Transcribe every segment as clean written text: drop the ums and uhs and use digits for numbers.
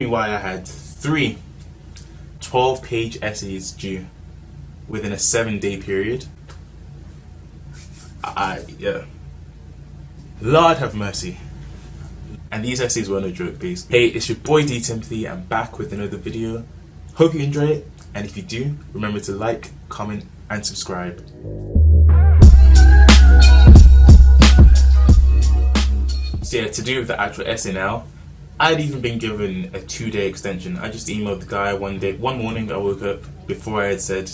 Why I had 3 12-page essays due within a 7-day period. Yeah. Lord have mercy. And these essays were no joke, basically. Hey, it's your boy DTimothy. I'm back with another video. Hope you enjoy it, and if you do, remember to like, comment, and subscribe. So yeah, to do with the actual essay now, I'd even been given a 2-day extension. I just emailed the guy one morning I woke up, before I had said,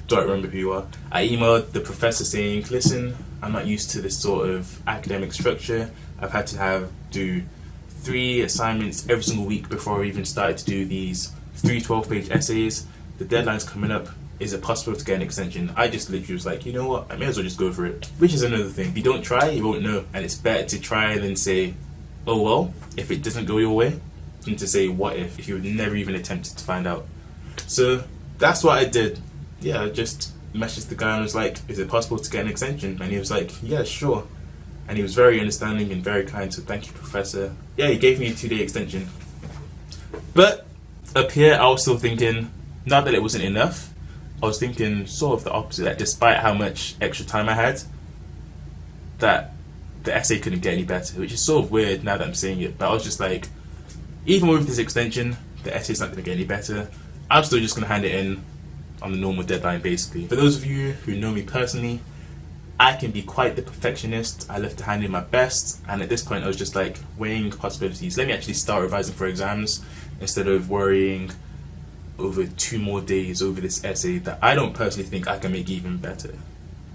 don't remember who you are. I emailed the professor saying, listen, I'm not used to this sort of academic structure. I've had to do 3 assignments every single week before I even started to do these 3 12-page essays. The deadline's coming up. Is it possible to get an extension? I just literally was like, you know what, I may as well just go for it. Which is another thing. If you don't try, you won't know. And it's better to try than say, oh well, if it doesn't go your way, than to say what if you would never even attempted to find out. So that's what I did. Yeah, I just messaged the guy and was like, is it possible to get an extension? And he was like, yeah, sure. And he was very understanding and very kind, so thank you, Professor. Yeah, he gave me a 2-day extension. But up here, I was still thinking, not that it wasn't enough, I was thinking sort of the opposite, that despite how much extra time I had, that the essay couldn't get any better, which is sort of weird now that I'm saying it. But I was just like, even with this extension, the essay's not going to get any better. I'm still just going to hand it in on the normal deadline, basically. For those of you who know me personally, I can be quite the perfectionist. I love to hand in my best, and at this point I was just like weighing possibilities. Let me actually start revising for exams instead of worrying over 2 more days over this essay that I don't personally think I can make even better.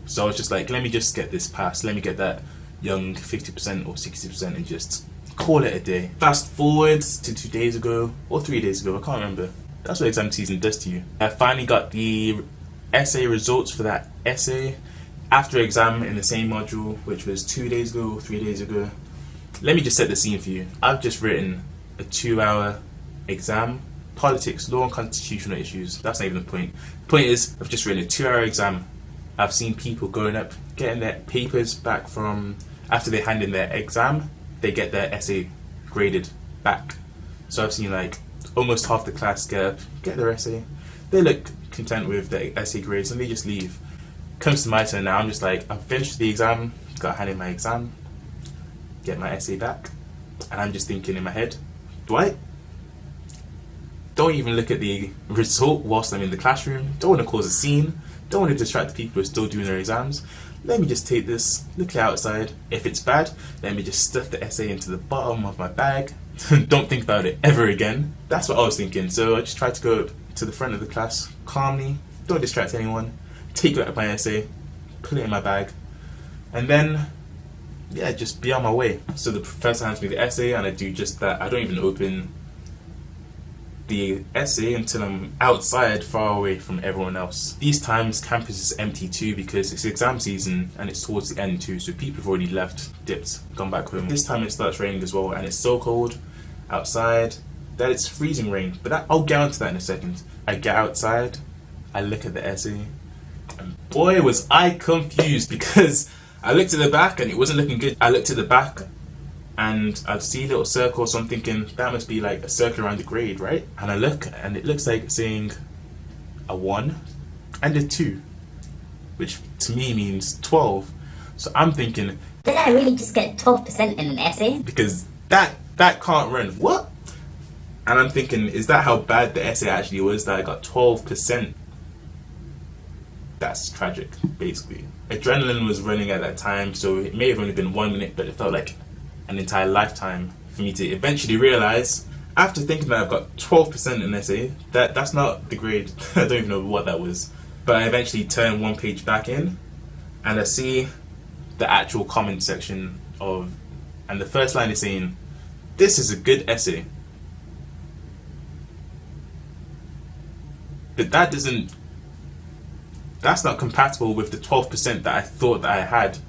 So I was just like, let me just get this passed. Let me get that young 50% or 60% and just call it a day. Fast forward to 2 days ago or 3 days ago, I can't remember. That's what exam season does to you. I finally got the essay results for that essay after exam in the same module, which was 2 days ago or 3 days ago. Let me just set the scene for you. I've just written a 2-hour exam, politics, law and constitutional issues. That's not even the point. The point is, I've just written a 2-hour exam. I've seen people going up, getting their papers back from, after they hand in their exam, they get their essay graded back. So I've seen like almost half the class get their essay. They look content with their essay grades and they just leave. Comes to my turn now, I'm just like, I've finished the exam, got to hand in my exam, get my essay back, and I'm just thinking in my head, Dwight, don't even look at the result whilst I'm in the classroom, don't want to cause a scene, don't want to distract the people who are still doing their exams. Let me just take this, look at outside. If it's bad, let me just stuff the essay into the bottom of my bag. Don't think about it ever again. That's what I was thinking. So I just tried to go up to the front of the class calmly, don't distract anyone, take out my essay, put it in my bag, and then, yeah, just be on my way. So the professor hands me the essay and I do just that. I don't even open the essay until I'm outside, far away from everyone else. These times campus is empty too because it's exam season and it's towards the end too, so people have already left, dipped, gone back home. This time it starts raining as well and it's so cold outside that it's freezing rain, but I'll get onto that in a second. I get outside, I look at the essay, and boy was I confused because I looked at the back and it wasn't looking good. I looked at the back and I'd see a little circle, so I'm thinking that must be like a circle around the grade, right? And I look and it looks like it's saying a 1 and a 2, which to me means 12. So I'm thinking, did I really just get 12% in an essay? Because that can't run. What? And I'm thinking, is that how bad the essay actually was, that I got 12%? That's tragic, basically. Adrenaline was running at that time, so it may have only been 1 minute, but it felt like an entire lifetime for me to eventually realize, after thinking that I've got 12% in an essay, that's not the grade. I don't even know what that was. But I eventually turn 1 page back in and I see the actual comment section and the first line is saying, this is a good essay. But that's not compatible with the 12% that I thought that I had.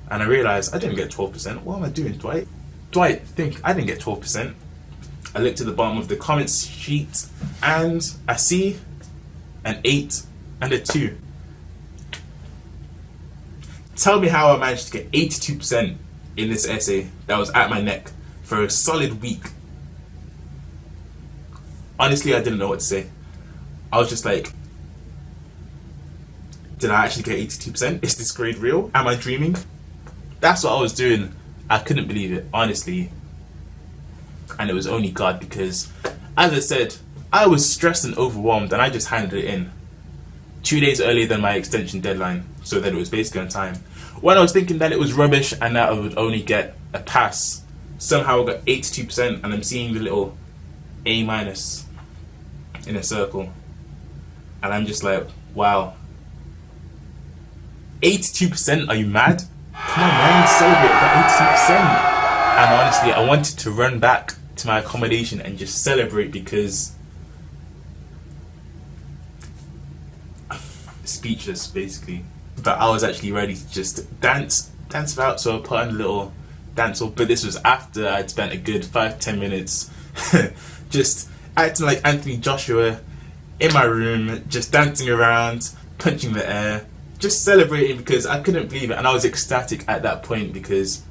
And I realized I didn't get 12%. What am I doing, Dwight? Dwight, think, I didn't get 12%. I looked at the bottom of the comments sheet and I see an 8 and a 2. Tell me how I managed to get 82% in this essay that was at my neck for a solid week. Honestly, I didn't know what to say. I was just like, did I actually get 82%? Is this grade real? Am I dreaming? That's what I was doing. I couldn't believe it, honestly. And it was only God, because, as I said, I was stressed and overwhelmed, and I just handed it in 2 days earlier than my extension deadline, so that it was basically on time. When I was thinking that it was rubbish and that I would only get a pass, somehow I got 82%, and I'm seeing the little A minus in a circle, and I'm just like, wow. 82%? Are you mad? Come on, man, celebrate that 82%. And honestly, I wanted to run back to my accommodation and just celebrate, because speechless, basically. But I was actually ready to just dance about, so I put on a little dance off. But this was after I'd spent a good 5-10 minutes just acting like Anthony Joshua in my room, just dancing around, punching the air, just celebrating, because I couldn't believe it. And I was ecstatic at that point, because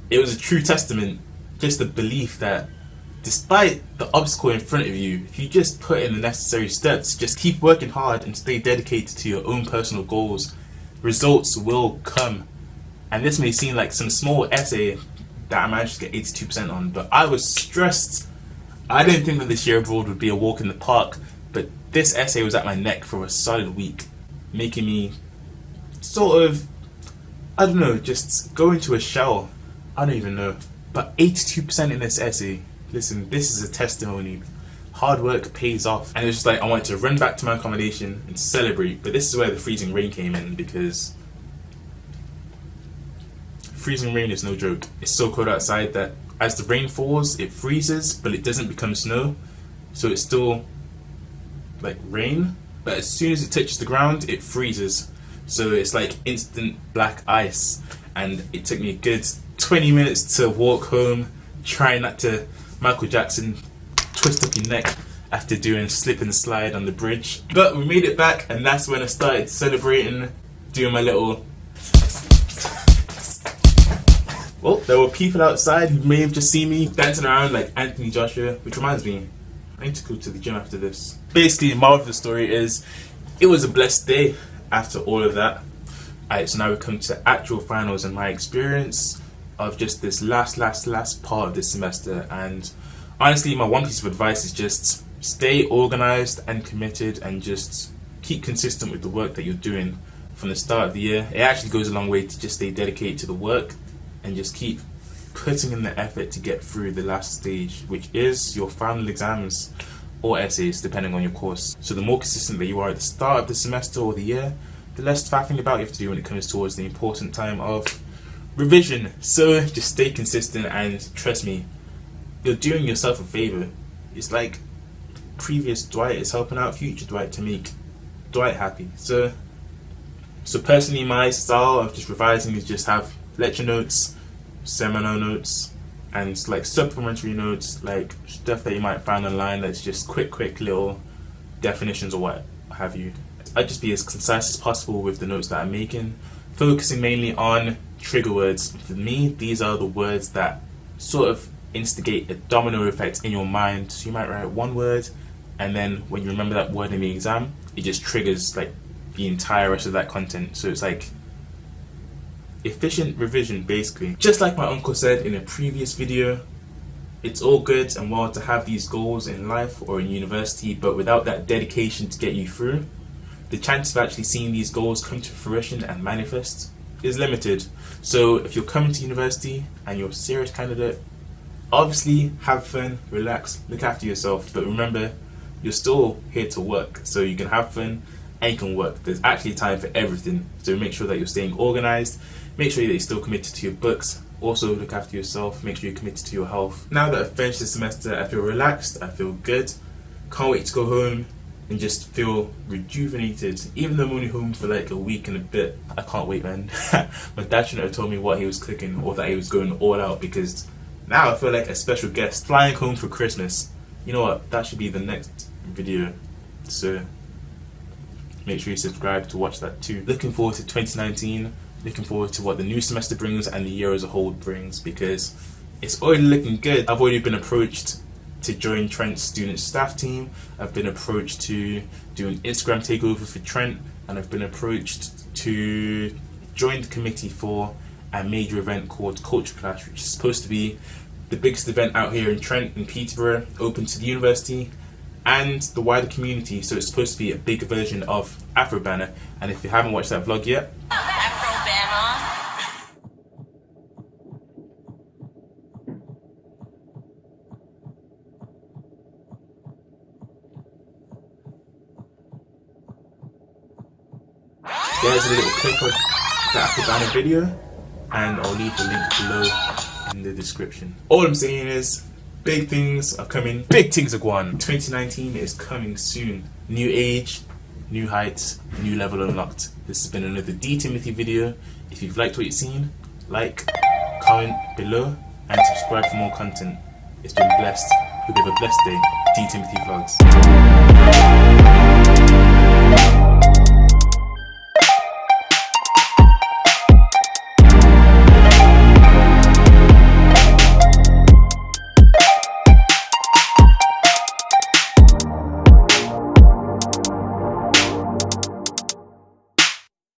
it was a true testament, just the belief that despite the obstacle in front of you, if you just put in the necessary steps, just keep working hard and stay dedicated to your own personal goals, results will come. And this may seem like some small essay that I managed to get 82% on, but I was stressed. I didn't think that this year abroad would be a walk in the park, but this essay was at my neck for a solid week, making me sort of, I don't know, just go into a shell. I don't even know. But 82% in this essay, listen, this is a testimony. Hard work pays off. And it was just like, I wanted to run back to my accommodation and celebrate. But this is where the freezing rain came in, because freezing rain is no joke. It's so cold outside that as the rain falls, it freezes, but it doesn't become snow. So it's still like rain, but as soon as it touches the ground, it freezes. So it's like instant black ice. And it took me a good 20 minutes to walk home, trying not to Michael Jackson twist up your neck after doing slip and slide on the bridge. But we made it back, and that's when I started celebrating, doing my little... Well, there were people outside who may have just seen me dancing around like Anthony Joshua, which reminds me, I need to go to the gym after this. Basically, the moral of the story is, it was a blessed day after all of that. Alright, so now we come to actual finals and my experience of just this last part of this semester. And honestly, my one piece of advice is just stay organized and committed, and just keep consistent with the work that you're doing from the start of the year. It actually goes a long way to just stay dedicated to the work and just keep putting in the effort to get through the last stage, which is your final exams or essays, depending on your course. So the more consistent that you are at the start of the semester or the year, the less faffing about you have to do when it comes towards the important time of revision. So just stay consistent, and trust me, you're doing yourself a favor. It's like previous Dwight is helping out future Dwight to make Dwight happy. So personally, my style of just revising is just have lecture notes, seminar notes, and like supplementary notes, like stuff that you might find online that's just quick little definitions or what have you. I just be as concise as possible with the notes that I'm making, focusing mainly on trigger words. For me, these are the words that sort of instigate a domino effect in your mind. So you might write one word, and then when you remember that word in the exam, it just triggers like the entire rest of that content. So it's like efficient revision, basically. Just like my uncle said in a previous video, it's all good and well to have these goals in life or in university, but without that dedication to get you through, the chance of actually seeing these goals come to fruition and manifest is limited. So if you're coming to university and you're a serious candidate, obviously have fun, relax, look after yourself, but remember, you're still here to work, so you can have fun and you can work. There's actually time for everything, so make sure that you're staying organized, make sure that you're still committed to your books, also look after yourself, make sure you're committed to your health. Now that I've finished the semester, I feel relaxed, I feel good, can't wait to go home and just feel rejuvenated. Even though I'm only home for like a week and a bit, I can't wait, man. My dad shouldn't have told me what he was cooking or that he was going all out, because now I feel like a special guest flying home for Christmas. You know what, that should be the next video, so make sure you subscribe to watch that too. Looking forward to 2019, looking forward to what the new semester brings and the year as a whole brings, because it's already looking good. I've already been approached to join Trent's student staff team. I've been approached to do an Instagram takeover for Trent, and I've been approached to join the committee for a major event called Culture Clash, which is supposed to be the biggest event out here in Trent and Peterborough, open to the university and the wider community. So it's supposed to be a big version of Afro Banner. And if you haven't watched that vlog yet, there's a little clip of the Afro Banner video, and I'll leave the link below in the description. All I'm saying is, big things are coming. Big things are going. 2019 is coming soon. New age, new heights, new level unlocked. This has been another DTimothy video. If you've liked what you've seen, like, comment below, and subscribe for more content. It's been blessed. Hope you have a blessed day. DTimothy Vlogs.